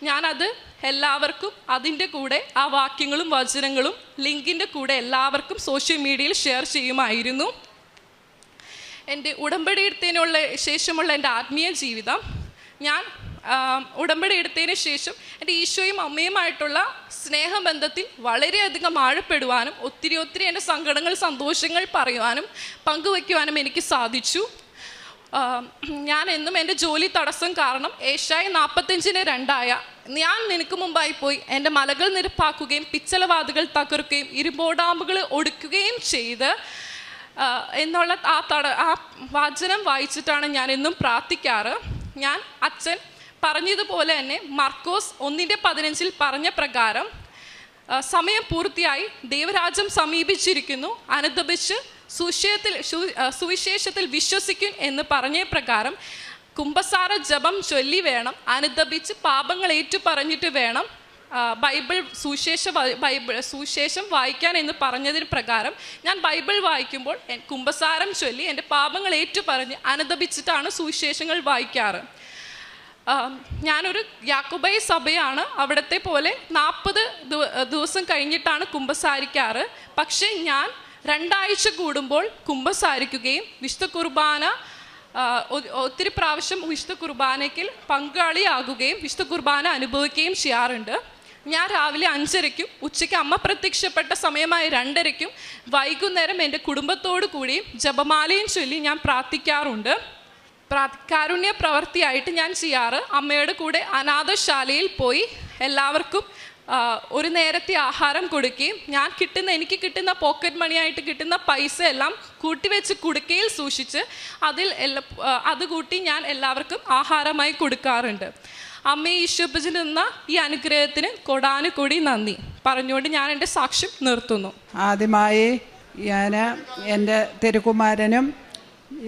ഞാനത് എല്ലാവർക്കും അതിൻ്റെ കൂടെ ആ വാക്യങ്ങളും വചനങ്ങളും ലിങ്കിൻ്റെ കൂടെ എല്ലാവർക്കും സോഷ്യൽ മീഡിയയിൽ ഷെയർ ചെയ്യുമായിരുന്നു. എൻ്റെ ഉടമ്പടി എടുത്തതിനുള്ള ശേഷമുള്ള എൻ്റെ ആത്മീയ ജീവിതം. ഞാൻ ഉടമ്പടി എടുത്തതിന് ശേഷം എൻ്റെ ഈശോയും അമ്മയുമായിട്ടുള്ള സ്നേഹബന്ധത്തിൽ വളരെയധികം ആഴപ്പെടുവാനും ഒത്തിരി എൻ്റെ സങ്കടങ്ങൾ, സന്തോഷങ്ങൾ പറയുവാനും പങ്കുവയ്ക്കുവാനും എനിക്ക് സാധിച്ചു. ഞാൻ എന്നും എൻ്റെ ജോലി തടസ്സം കാരണം ഏഷ്യായ 45:2 ഞാൻ നിനക്ക് മുമ്പായി പോയി എൻ്റെ മലകൾ നിരപ്പാക്കുകയും പിച്ചളവാതുകൾ തകർക്കുകയും ഇരുമ്പോടാമ്പുകൾ ഒടുക്കുകയും ചെയ്ത് എന്നുള്ള ആ വചനം വായിച്ചിട്ടാണ് ഞാൻ എന്നും പ്രാർത്ഥിക്കാറ്. ഞാൻ അച്ഛൻ പറഞ്ഞതുപോലെ തന്നെ മർക്കോസ് 1:15 പറഞ്ഞ പ്രകാരം സമയം പൂർത്തിയായി, ദൈവരാജ്യം സമീപിച്ചിരിക്കുന്നു, അനുദപിച്ച് സുവിശേഷത്തിൽ വിശ്വസിക്കും എന്ന് പറഞ്ഞ പ്രകാരം കുമ്പസാര ജപം ചൊല്ലി വേണം, അനുദപിച്ച് പാപങ്ങൾ ഏറ്റുപറഞ്ഞിട്ട് വേണം സുവിശേഷം വായിക്കാൻ എന്ന് പറഞ്ഞതിന് പ്രകാരം ഞാൻ ബൈബിൾ വായിക്കുമ്പോൾ കുമ്പസാരം ചൊല്ലി എൻ്റെ പാപങ്ങൾ ഏറ്റുപറഞ്ഞ് അനുദപിച്ചിട്ടാണ് സുവിശേഷങ്ങൾ വായിക്കാറ്. ഞാനൊരു യാക്കോബായ സഭയാണ്. അവിടത്തെ പോലെ 40 ദിവസം കഴിഞ്ഞിട്ടാണ് കുമ്പസാരിക്കാറ്. പക്ഷേ ഞാൻ 2 ആഴ്ച കൂടുമ്പോൾ കുമ്പസാരിക്കുകയും വിശുദ്ധ കുർബാന ഒത്തിരി പ്രാവശ്യം വിശുദ്ധ കുർബാനയ്ക്ക് പങ്കാളിയാകുകയും വിശുദ്ധ കുർബാന അനുഭവിക്കുകയും ചെയ്യാറുണ്ട്. ഞാൻ രാവിലെ 5:30-ക്കും ഉച്ചയ്ക്ക് അമ്മ പ്രത്യക്ഷപ്പെട്ട സമയമായ 2:30-ക്കും വൈകുന്നേരം എൻ്റെ കുടുംബത്തോടു കൂടിയും ജപമാലയും ചൊല്ലി ഞാൻ പ്രാർത്ഥിക്കാറുണ്ട്. കാരുണ്യ പ്രവൃത്തിയായിട്ട് ഞാൻ ചെയ്യാറ്, അമ്മയുടെ കൂടെ അനാഥശാലയിൽ പോയി എല്ലാവർക്കും ഒരു നേരത്തെ ആഹാരം കൊടുക്കുകയും എനിക്ക് കിട്ടുന്ന പോക്കറ്റ് മണിയായിട്ട് കിട്ടുന്ന പൈസ എല്ലാം കൂട്ടിവെച്ച് കുടുക്കയിൽ സൂക്ഷിച്ച് അത് കൂട്ടി ഞാൻ എല്ലാവർക്കും ആഹാരമായി കൊടുക്കാറുണ്ട്. അമ്മയെ ഈശോപ്പച്ചിൽ നിന്ന ഈ അനുഗ്രഹത്തിന് കൊടാനുകൂടി നന്ദി പറഞ്ഞുകൊണ്ട് ഞാൻ എൻ്റെ സാക്ഷ്യം നിർത്തുന്നു. ആദ്യമായി ഞാൻ എൻ്റെ തിരുക്കുമാരനും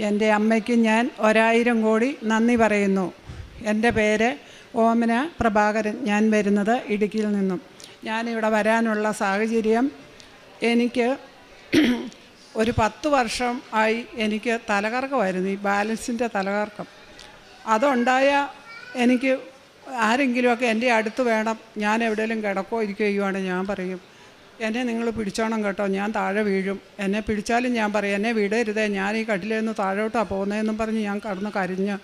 എൻ്റെ അമ്മയ്ക്കും ഞാൻ 1000 കോടി നന്ദി പറയുന്നു. എൻ്റെ പേര് ഓമന പ്രഭാകരൻ. ഞാൻ വരുന്നത് ഇടുക്കിയിൽ നിന്നും. ഞാനിവിടെ വരാനുള്ള സാഹചര്യം, എനിക്ക് ഒരു 10 വർഷം ആയി എനിക്ക് തലകറക്കമായിരുന്നു, ഈ ബാലൻസിൻ്റെ തലകറക്കം. അതുണ്ടായ എനിക്ക് ആരെങ്കിലുമൊക്കെ എൻ്റെ അടുത്ത് വേണം, ഞാൻ എവിടെയെങ്കിലും കിടക്കോ ഇരിക്കുകയോ ചെയ്യുവാണെങ്കിൽ ഞാൻ പറയും, എന്നെ നിങ്ങൾ പിടിച്ചോണം കേട്ടോ, ഞാൻ താഴെ വീഴും. എന്നെ പിടിച്ചാലും ഞാൻ പറയും, എന്നെ വിടരുതേ, ഞാൻ ഈ കട്ടിലിൽ നിന്ന് താഴോട്ടാണ് പോകുന്നതെന്നും പറഞ്ഞ് ഞാൻ കടന്ന് കരഞ്ഞ്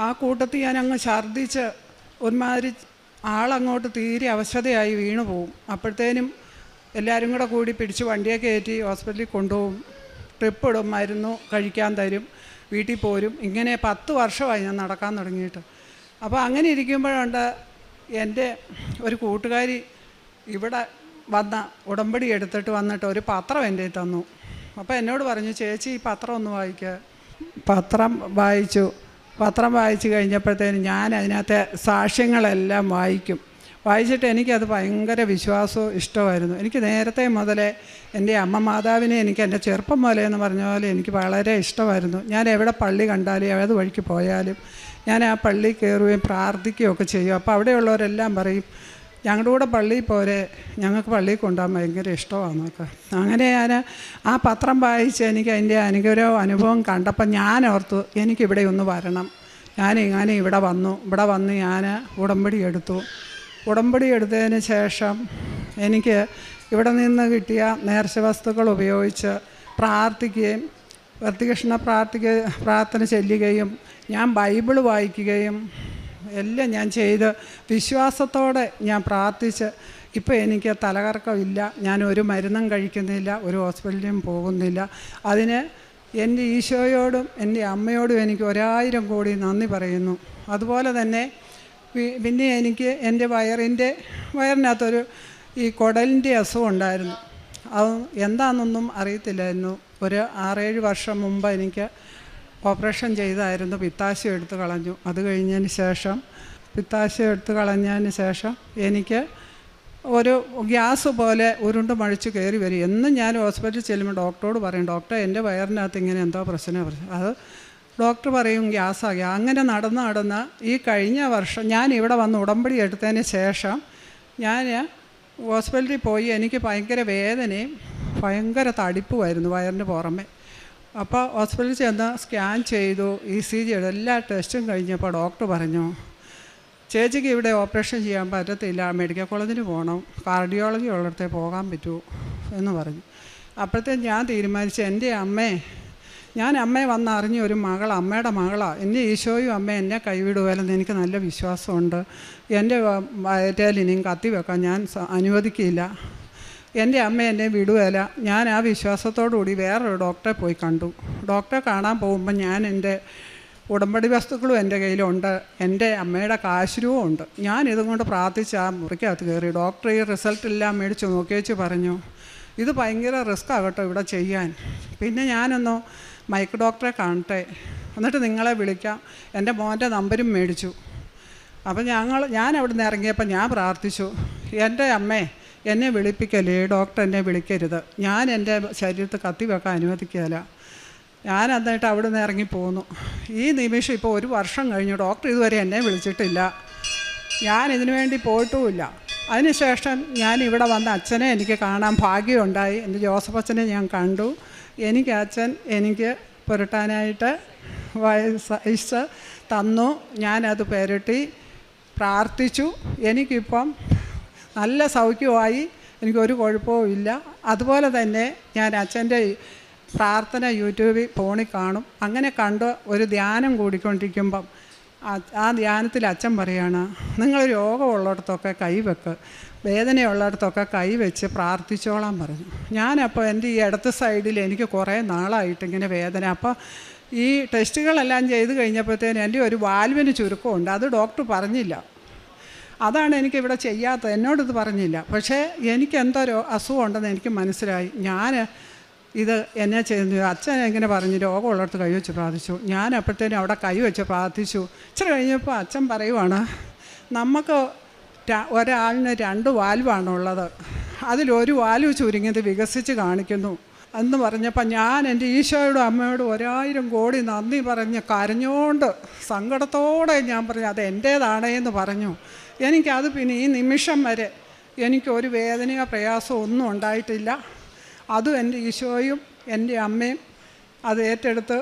ആ കൂട്ടത്തിൽ ഞാൻ അങ്ങ് ഛർദ്ദിച്ച് ഒരുമാതിരി ആളങ്ങോട്ട് തീരെ അവശതയായി വീണു പോവും. അപ്പോഴത്തേനും എല്ലാവരും കൂടി പിടിച്ച് വണ്ടിയെ കയറ്റി ഹോസ്പിറ്റലിൽ കൊണ്ടുപോകും, ട്രിപ്പ് ഇടും, മരുന്ന് കഴിക്കാൻ തരും, വീട്ടിൽ പോരും. ഇങ്ങനെ 10 വർഷമായി ഞാൻ നടക്കാൻ തുടങ്ങിയിട്ട്. അപ്പോൾ അങ്ങനെ ഇരിക്കുമ്പോഴുണ്ട് എൻ്റെ ഒരു കൂട്ടുകാരി ഇവിടെ ഉടമ്പടി എടുത്തിട്ട് വന്നിട്ട് ഒരു പത്രം എൻ്റെ തന്നു. അപ്പോൾ എന്നോട് പറഞ്ഞു, ചേച്ചി ഈ പത്രം ഒന്ന് വായിക്കുക. പത്രം വായിച്ചു കഴിഞ്ഞപ്പോഴത്തേനും ഞാൻ അതിനകത്തെ സാക്ഷ്യങ്ങളെല്ലാം വായിച്ചിട്ട് എനിക്കത് ഭയങ്കര വിശ്വാസവും ഇഷ്ടമായിരുന്നു. എനിക്ക് നേരത്തെ മുതലേ എൻ്റെ അമ്മ മാതാവിനെ എനിക്ക് എൻ്റെ ചെറുപ്പം മുതലേ എന്ന് പറഞ്ഞ പോലെ എനിക്ക് വളരെ ഇഷ്ടമായിരുന്നു. ഞാൻ എവിടെ പള്ളി കണ്ടാലും ഏത് വഴിക്ക് പോയാലും ഞാൻ ആ പള്ളി കയറുകയും പ്രാർത്ഥിക്കുകയൊക്കെ ചെയ്യും. അപ്പോൾ അവിടെയുള്ളവരെല്ലാം പറയും, ഞങ്ങളുടെ കൂടെ പള്ളിയിൽ പോരെ, ഞങ്ങൾക്ക് പള്ളിയിൽ കൊണ്ടുപോകാൻ ഭയങ്കര ഇഷ്ടമാണെന്നൊക്കെ. അങ്ങനെ ഞാൻ ആ പത്രം വായിച്ച് എനിക്ക് അതിൻ്റെ അനുഭവം കണ്ടപ്പോൾ ഞാൻ ഓർത്തു, എനിക്കിവിടെ ഒന്ന് വരണം. ഞാൻ ഇവിടെ വന്ന് ഞാൻ ഉടമ്പടി എടുത്തതിന് ശേഷം എനിക്ക് ഇവിടെ നിന്ന് കിട്ടിയ നേർച്ച വസ്തുക്കൾ ഉപയോഗിച്ച് പ്രാർത്ഥിക്കുകയും പ്രതികൃഷ്ണ പ്രാർത്ഥന ചെല്ലുകയും ഞാൻ ബൈബിൾ വായിക്കുകയും എല്ലാം ഞാൻ ചെയ്ത് വിശ്വാസത്തോടെ ഞാൻ പ്രാർത്ഥിച്ച് ഇപ്പോൾ എനിക്ക് തലകറക്കമില്ല, ഞാൻ ഒരു മരുന്നും കഴിക്കുന്നില്ല, ഒരു ഹോസ്പിറ്റലിലും പോകുന്നില്ല. അതിന് എൻ്റെ ഈശോയോടും എൻ്റെ അമ്മയോടും എനിക്ക് 1000 കോടി നന്ദി പറയുന്നു. അതുപോലെ തന്നെ പിന്നെ എനിക്ക് എൻ്റെ വയറിനകത്തൊരു ഈ കുടലിൻ്റെ അസുഖം ഉണ്ടായിരുന്നു. അത് എന്താണെന്നൊന്നും അറിയത്തില്ലായിരുന്നു. ഒരു 6-7 വർഷം മുമ്പ് എനിക്ക് ഓപ്പറേഷൻ ചെയ്തായിരുന്നു. പിത്താശയം എടുത്ത് കളഞ്ഞു. അത് കഴിഞ്ഞതിന് ശേഷം എനിക്ക് ഒരു ഗ്യാസ് പോലെ ഉരുണ്ട് മഴിച്ച് കയറി വരും. എന്നും ഞാൻ ഹോസ്പിറ്റലിൽ ചെല്ലുമ്പോൾ ഡോക്ടറോട് പറയും, ഡോക്ടർ എൻ്റെ വയറിനകത്ത് ഇങ്ങനെ എന്തോ പ്രശ്നം. അത് ഡോക്ടർ പറയും ഗ്യാസാകി. അങ്ങനെ നടന്ന് ഈ കഴിഞ്ഞ വർഷം ഞാൻ ഇവിടെ വന്ന് ഉടമ്പടി എടുത്തതിന് ശേഷം ഞാൻ ഹോസ്പിറ്റലിൽ പോയി. എനിക്ക് ഭയങ്കര വേദനയും ഭയങ്കര തടിപ്പുമായിരുന്നു വയറിന് പുറമെ. അപ്പോൾ ഹോസ്പിറ്റലിൽ ചെന്ന് സ്കാൻ ചെയ്തു, ECG എല്ലാ ടെസ്റ്റും കഴിഞ്ഞപ്പോൾ ഡോക്ടർ പറഞ്ഞു, ചേച്ചിക്ക് ഇവിടെ ഓപ്പറേഷൻ ചെയ്യാൻ പറ്റത്തില്ല, മെഡിക്കൽ കോളേജിന് പോകണം, കാർഡിയോളജി ഉള്ളിടത്തേ പോകാൻ പറ്റൂ എന്ന് പറഞ്ഞു. അപ്പോഴത്തേക്കും ഞാൻ തീരുമാനിച്ചു, എൻ്റെ അമ്മേ ഞാൻ അമ്മയെ വന്നറിഞ്ഞ ഒരു മകൾ, അമ്മയുടെ മകളാണ്. എൻ്റെ ഈശോയും അമ്മ എന്നെ കൈവിടുകയില്ലെന്ന് എനിക്ക് നല്ല വിശ്വാസമുണ്ട്. എൻ്റെ വയറ്റേൽ ഇനിയും കത്തി വെക്കാൻ ഞാൻ അനുവദിക്കില്ല. എൻ്റെ അമ്മ എന്നെ വിടുകയില്ല. ഞാൻ ആ വിശ്വാസത്തോടുകൂടി വേറൊരു ഡോക്ടറെ പോയി കണ്ടു. ഡോക്ടറെ കാണാൻ പോകുമ്പോൾ ഞാൻ എൻ്റെ ഉടമ്പടി വസ്തുക്കളും എൻ്റെ കയ്യിലുണ്ട്, എൻ്റെ അമ്മയുടെ കാശുരൂപം ഉണ്ട്. ഞാൻ ഇതും കൊണ്ട് പ്രാർത്ഥിച്ച് ആ മുറിക്കകത്ത് കയറി. ഡോക്ടർ ഈ റിസൾട്ടെല്ലാം മേടിച്ച് നോക്കിയേച്ച് പറഞ്ഞു, ഇത് ഭയങ്കര റിസ്ക് ആകട്ടോ ഇവിടെ ചെയ്യാൻ. പിന്നെ ഞാനൊന്ന് മൈക്ക് ഡോക്ടറെ കാണട്ടെ, എന്നിട്ട് നിങ്ങളെ വിളിക്കാം. എൻ്റെ മോൻ്റെ നമ്പരും മേടിച്ചു. അപ്പം ഞാൻ അവിടെ നിന്ന് ഇറങ്ങിയപ്പോൾ ഞാൻ പ്രാർത്ഥിച്ചു, എൻ്റെ അമ്മേ എന്നെ വിളിപ്പിക്കല്ലേ, ഡോക്ടർ എന്നെ വിളിക്കരുത്, ഞാൻ എൻ്റെ ശരീരത്തിൽ കത്തി വെക്കാൻ അനുവദിക്കുകയില്ല. ഞാൻ എന്നിട്ട് അവിടെ നിന്ന് ഇറങ്ങിപ്പോന്നു. ഈ നിമിഷം ഇപ്പോൾ 1 വർഷം കഴിഞ്ഞു, ഡോക്ടർ ഇതുവരെ എന്നെ വിളിച്ചിട്ടില്ല, ഞാൻ ഇതിനു വേണ്ടി പോയിട്ടുമില്ല. അതിനുശേഷം ഞാൻ ഇവിടെ വന്ന അച്ഛനെ എനിക്ക് കാണാൻ ഭാഗ്യമുണ്ടായി. എൻ്റെ ജോസഫ് അച്ഛനെ ഞാൻ കണ്ടു. അച്ഛൻ എനിക്ക് പുരട്ടാനായിട്ട് വയസ്സ് തന്നു. ഞാനത് പുരട്ടി പ്രാർത്ഥിച്ചു. എനിക്കിപ്പം നല്ല സൗഖ്യമായി, എനിക്കൊരു കുഴപ്പവും ഇല്ല. അതുപോലെ തന്നെ ഞാൻ അച്ഛൻ്റെ പ്രാർത്ഥന യൂട്യൂബിൽ ഫോണിൽ കാണും. അങ്ങനെ കണ്ട് ഒരു ധ്യാനം കൂടിക്കൊണ്ടിരിക്കുമ്പം ആ ധ്യാനത്തിൽ അച്ഛൻ പറയാണ്, നിങ്ങൾ രോഗമുള്ളിടത്തൊക്കെ കൈവെക്ക്, വേദനയുള്ളിടത്തൊക്കെ കൈവച്ച് പ്രാർത്ഥിച്ചോളാൻ പറഞ്ഞു. ഞാനപ്പോൾ എൻ്റെ ഈ ഇടത്ത് സൈഡിൽ എനിക്ക് കുറേ നാളായിട്ടിങ്ങനെ വേദന. അപ്പോൾ ഈ ടെസ്റ്റുകളെല്ലാം ചെയ്ത് കഴിഞ്ഞപ്പോഴത്തേനും എൻ്റെ ഒരു വാൽവിന് ചുരുക്കമുണ്ട്. അത് ഡോക്ടർ പറഞ്ഞില്ല. അതാണ് എനിക്കിവിടെ ചെയ്യാത്തത്, എന്നോടിത് പറഞ്ഞില്ല. പക്ഷേ എനിക്കെന്തോ അസുഖം ഉണ്ടെന്ന് എനിക്ക് മനസ്സിലായി. ഇത് എന്നെ ചെയ്യുന്നു. അച്ഛൻ എങ്ങനെ പറഞ്ഞു, രോഗമുള്ളിടത്ത് കൈവച്ച് പ്രാർത്ഥിച്ചു. ഞാൻ അപ്പോഴത്തേനും അവിടെ കൈവച്ച് പ്രാർത്ഥിച്ചു. ഇച്ചിരി കഴിഞ്ഞപ്പോൾ അച്ഛൻ പറയുവാണ്, നമുക്ക് ഒരാളിന് 2 വാൽവാണുള്ളത്, അതിലൊരു വാൽവ് ചുരുങ്ങിയത് വികസിച്ച് കാണിക്കുന്നു എന്ന് പറഞ്ഞപ്പോൾ ഞാൻ എൻ്റെ ഈശോയോടും അമ്മയോടും 1000 കോടി നന്ദി പറഞ്ഞ് കരഞ്ഞുകൊണ്ട് സങ്കടത്തോടെ ഞാൻ പറഞ്ഞു, അത് എൻ്റേതാണേന്ന് പറഞ്ഞു. എനിക്കത് പിന്നെ ഈ നിമിഷം വരെ എനിക്കൊരു വേദനയോ പ്രയാസമോ ഒന്നും ഉണ്ടായിട്ടില്ല. അതും എൻ്റെ ഈശോയും എൻ്റെ അമ്മയും അത് ഏറ്റെടുത്ത്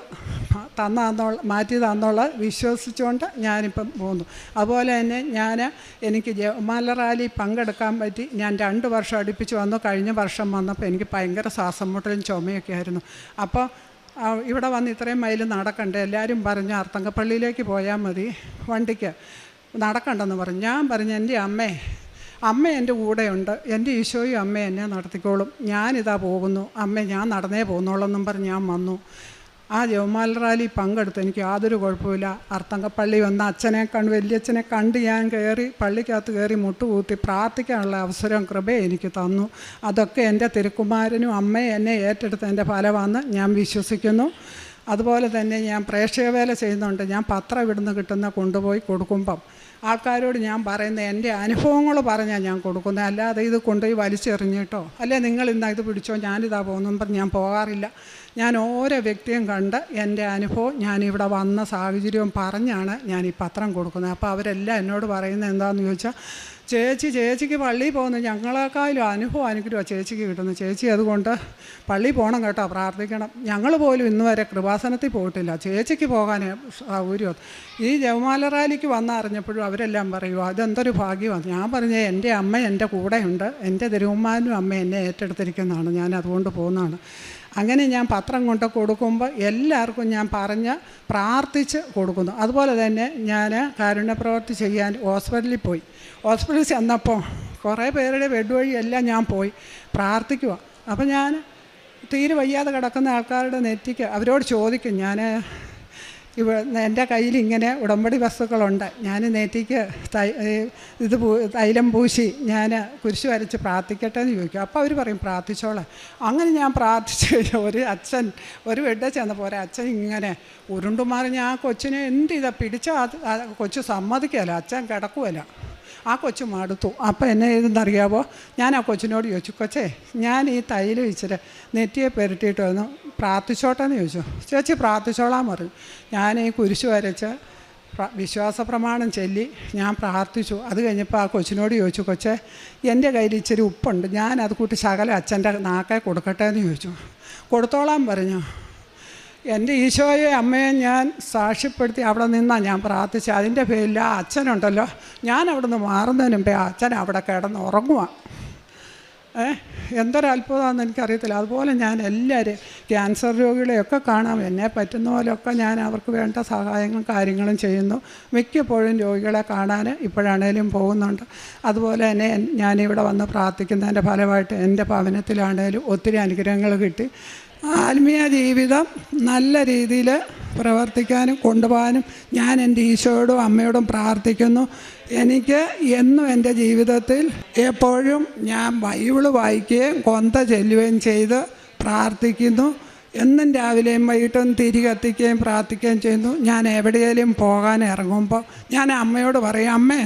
മാറ്റി തന്നുള്ള വിശ്വസിച്ചുകൊണ്ട് ഞാനിപ്പം പോകുന്നു. അതുപോലെ തന്നെ എനിക്ക് ജപമാല റാലി പങ്കെടുക്കാൻ പറ്റി. ഞാൻ 2 വർഷം അടുപ്പിച്ച് വന്നു. കഴിഞ്ഞ വർഷം വന്നപ്പോൾ എനിക്ക് ഭയങ്കര ശ്വാസം മുട്ടലും ചുമയൊക്കെ ആയിരുന്നു. അപ്പോൾ ഇവിടെ വന്ന് ഇത്രയും മൈൽ നടക്കണ്ടേ, എല്ലാവരും പറഞ്ഞു അർത്തങ്കപ്പള്ളിയിലേക്ക് പോയാൽ മതി, വണ്ടിക്ക് നടക്കണ്ടെന്ന് പറഞ്ഞു. ഞാൻ പറഞ്ഞു, എൻ്റെ അമ്മ എൻ്റെ കൂടെയുണ്ട്, എൻ്റെ ഈശോയും അമ്മ എന്നെ നടത്തിക്കോളും, ഞാനിതാ പോകുന്നു, അമ്മ ഞാൻ നടന്നേ പോകുന്നുള്ളെന്നും പറഞ്ഞ് ഞാൻ വന്നു. ആ ജപമാല റാലി പങ്കെടുത്ത് എനിക്ക് യാതൊരു കുഴപ്പമില്ല. അർത്തങ്കപ്പള്ളി വന്ന വലിയച്ഛനെ കണ്ട് ഞാൻ പള്ളിക്കകത്ത് കയറി മുട്ടുകൂത്തി പ്രാർത്ഥിക്കാനുള്ള അവസരം കൃപയെ എനിക്ക് തന്നു. അതൊക്കെ എൻ്റെ തിരുക്കുമാരനും അമ്മയും എന്നെ ഏറ്റെടുത്തതിൻ്റെ ഫലമാണെന്ന് ഞാൻ വിശ്വസിക്കുന്നു. അതുപോലെ തന്നെ ഞാൻ പ്രേക്ഷകവേല ചെയ്യുന്നുണ്ട്. ഞാൻ പത്രം ഇവിടുന്ന് കിട്ടുന്ന കൊണ്ടുപോയി കൊടുക്കുമ്പം ആൾക്കാരോട് ഞാൻ പറയുന്ന എൻ്റെ അനുഭവങ്ങൾ പറഞ്ഞാൽ ഞാൻ കൊടുക്കുന്നത്, അല്ലാതെ ഇത് കൊണ്ടുപോയി വലിച്ചെറിഞ്ഞിട്ടോ അല്ലെ നിങ്ങൾ ഇന്നാ ഇത് പിടിച്ചോ ഞാനിതാ പോകുന്നു പറഞ്ഞ് ഞാൻ പോകാറില്ല. ഞാൻ ഓരോ വ്യക്തിയും കണ്ട് എൻ്റെ അനുഭവം ഞാനിവിടെ വന്ന സാഹചര്യവും പറഞ്ഞാണ് ഞാൻ ഈ പത്രം കൊടുക്കുന്നത്. അപ്പോൾ അവരെല്ലാം എന്നോട് പറയുന്നത് എന്താണെന്ന് ചോദിച്ചാൽ, ചേച്ചിക്ക് പള്ളിയിൽ പോകുന്നത് ഞങ്ങളെക്കാളും അനുഗ്രഹമാണ് ചേച്ചിക്ക് കിട്ടുന്നത്. ചേച്ചി അതുകൊണ്ട് പള്ളിയിൽ പോകണം കേട്ടോ, പ്രാർത്ഥിക്കണം. ഞങ്ങൾ പോലും ഇന്ന് വരെ കൃപാസനത്തിൽ പോയിട്ടില്ല, ചേച്ചിക്ക് പോകാൻ സൗകര്യം. ഈ ജപമാല റാലിക്ക് വന്നറിഞ്ഞപ്പോഴും അവരെല്ലാം പറയുമോ അതെന്തൊരു ഭാഗ്യമാണ്. ഞാൻ പറഞ്ഞ എൻ്റെ അമ്മ എൻ്റെ കൂടെയുണ്ട്, എൻ്റെ തിരുവമ്മാനും അമ്മ എന്നെ ഏറ്റെടുത്തിരിക്കുന്നതാണ്, ഞാൻ അതുകൊണ്ട് പോകുന്നതാണ്. അങ്ങനെ ഞാൻ പത്രം കൊണ്ട് കൊടുക്കുമ്പോൾ എല്ലാവർക്കും ഞാൻ പ്രാർത്ഥിച്ച് കൊടുക്കുന്നു. അതുപോലെ തന്നെ ഞാൻ കാരുണ്യപ്രവൃത്തി ചെയ്യാൻ ഹോസ്പിറ്റലിൽ പോയി. ഹോസ്പിറ്റലിൽ ചെന്നപ്പോൾ കുറേ പേരുടെ ബെഡ് വഴി എല്ലാം ഞാൻ പോയി പ്രാർത്ഥിക്കുക. അപ്പോൾ ഞാൻ തീരെ വയ്യാതെ കിടക്കുന്ന ആൾക്കാരുടെ നെറ്റിക്ക് അവരോട് ചോദിക്കും, എൻ്റെ കയ്യിൽ ഇങ്ങനെ ഉടമ്പടി വസ്തുക്കളുണ്ട്, ഞാൻ നെറ്റിക്ക് തൈലം പൂശി ഞാൻ കുരിശ് വരച്ച് പ്രാർത്ഥിക്കട്ടെ എന്ന് ചോദിക്കും. അപ്പോൾ അവർ പറയും പ്രാർത്ഥിച്ചോളാം. അങ്ങനെ ഞാൻ പ്രാർത്ഥിച്ചു കഴിഞ്ഞാൽ ഒരു ബെഡ് ചെന്നപ്പോൾ ഒരച്ഛൻ ഇങ്ങനെ ഉരുണ്ടുമാറിഞ്ഞ് ആ കൊച്ചിനെ പിടിച്ചാൽ കൊച്ചു സമ്മതിക്കുകയല്ല, അച്ഛൻ കിടക്കുമല്ല. ആ കൊച്ചു മടുത്തു. അപ്പോൾ എന്നെ ഇതെന്നറിയാമോ, ഞാൻ ആ കൊച്ചിനോട് ചോദിച്ചു, കൊച്ചേ ഞാൻ ഈ തൈലം ഇച്ചിരി നെറ്റിയെ പുരട്ടിയിട്ട് വന്നു പ്രാർത്ഥിച്ചോട്ടെന്ന് ചോദിച്ചു. ചേച്ചി പ്രാർത്ഥിച്ചോളാൻ പറഞ്ഞു. ഞാൻ ഈ കുരിശ് വരച്ച് വിശ്വാസ പ്രമാണം ചൊല്ലി ഞാൻ പ്രാർത്ഥിച്ചു. അത് കഴിഞ്ഞപ്പോൾ ആ കൊച്ചിനോട് ചോദിച്ചു, കൊച്ചേ എൻ്റെ കയ്യിൽ ഇച്ചിരി ഉപ്പുണ്ട്, ഞാൻ അത് കൂട്ടി ശകലം അച്ഛൻ്റെ നാക്കെ കൊടുക്കട്ടെ എന്ന് ചോദിച്ചു. കൊടുത്തോളാൻ പറഞ്ഞു. എൻ്റെ ഈശോയെ അമ്മയെ ഞാൻ സാക്ഷ്യപ്പെടുത്തി അവിടെ നിന്നാണ് ഞാൻ പ്രാർത്ഥിച്ചത്. അതിൻ്റെ പേരിൽ ആ അച്ഛനുണ്ടല്ലോ, ഞാൻ അവിടെ നിന്ന് മാറുന്നതിന് മുമ്പേ ആ അച്ഛൻ അവിടെ കിടന്ന് ഉറങ്ങുക. എന്തൊരത്ഭുതമാണെന്ന് എനിക്കറിയത്തില്ല. അതുപോലെ ഞാൻ എല്ലാവരും ക്യാൻസർ രോഗികളെയൊക്കെ കാണാം. എന്നെ പറ്റുന്ന പോലെയൊക്കെ ഞാൻ അവർക്ക് വേണ്ട സഹായങ്ങളും കാര്യങ്ങളും ചെയ്യുന്നു. മിക്കപ്പോഴും രോഗികളെ കാണാൻ ഇപ്പോഴാണേലും പോകുന്നുണ്ട്. അതുപോലെ തന്നെ ഞാനിവിടെ വന്ന് പ്രാർത്ഥിക്കുന്നതിൻ്റെ ഫലമായിട്ട് എൻ്റെ ഭവനത്തിലാണേലും ഒത്തിരി അനുഗ്രഹങ്ങൾ കിട്ടി. ആത്മീയ ജീവിതം നല്ല രീതിയിൽ പ്രവർത്തിക്കാനും കൊണ്ടുപോകാനും ഞാൻ എൻ്റെ ഈശോയോടും അമ്മയോടും പ്രാർത്ഥിക്കുന്നു. എനിക്ക് എന്നും എൻ്റെ ജീവിതത്തിൽ എപ്പോഴും ഞാൻ ബൈബിള് വായിക്കുകയും കൊന്ത ചെല്ലുകയും ചെയ്ത് പ്രാർത്ഥിക്കുന്നു. എന്നും രാവിലെയും വൈകിട്ടും തിരി കത്തിക്കുകയും പ്രാർത്ഥിക്കുകയും ചെയ്യുന്നു. ഞാൻ എവിടെയെങ്കിലും പോകാൻ ഇറങ്ങുമ്പോൾ ഞാൻ അമ്മയോട് പറയും, അമ്മേ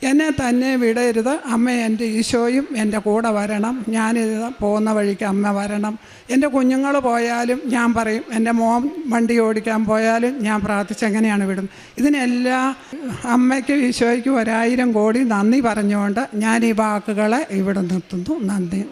എന്നെ തന്നെ വിടരുത്, അമ്മ എൻ്റെ ഈശോയും എൻ്റെ കൂടെ വരണം, ഞാനിത് പോകുന്ന വഴിക്ക് അമ്മ വരണം. എൻ്റെ കുഞ്ഞുങ്ങൾ പോയാലും ഞാൻ പറയും, എൻ്റെ മോൻ വണ്ടി ഓടിക്കാൻ പോയാലും ഞാൻ പ്രാർത്ഥിച്ചെങ്ങനെയാണ് വിടും. ഇതിനെല്ലാം അമ്മയ്ക്കും ഈശോയ്ക്കും 1000 കോടി നന്ദി പറഞ്ഞുകൊണ്ട് ഞാൻ ഈ വാക്കുകളെ ഇവിടെ നിർത്തുന്നു. നന്ദി.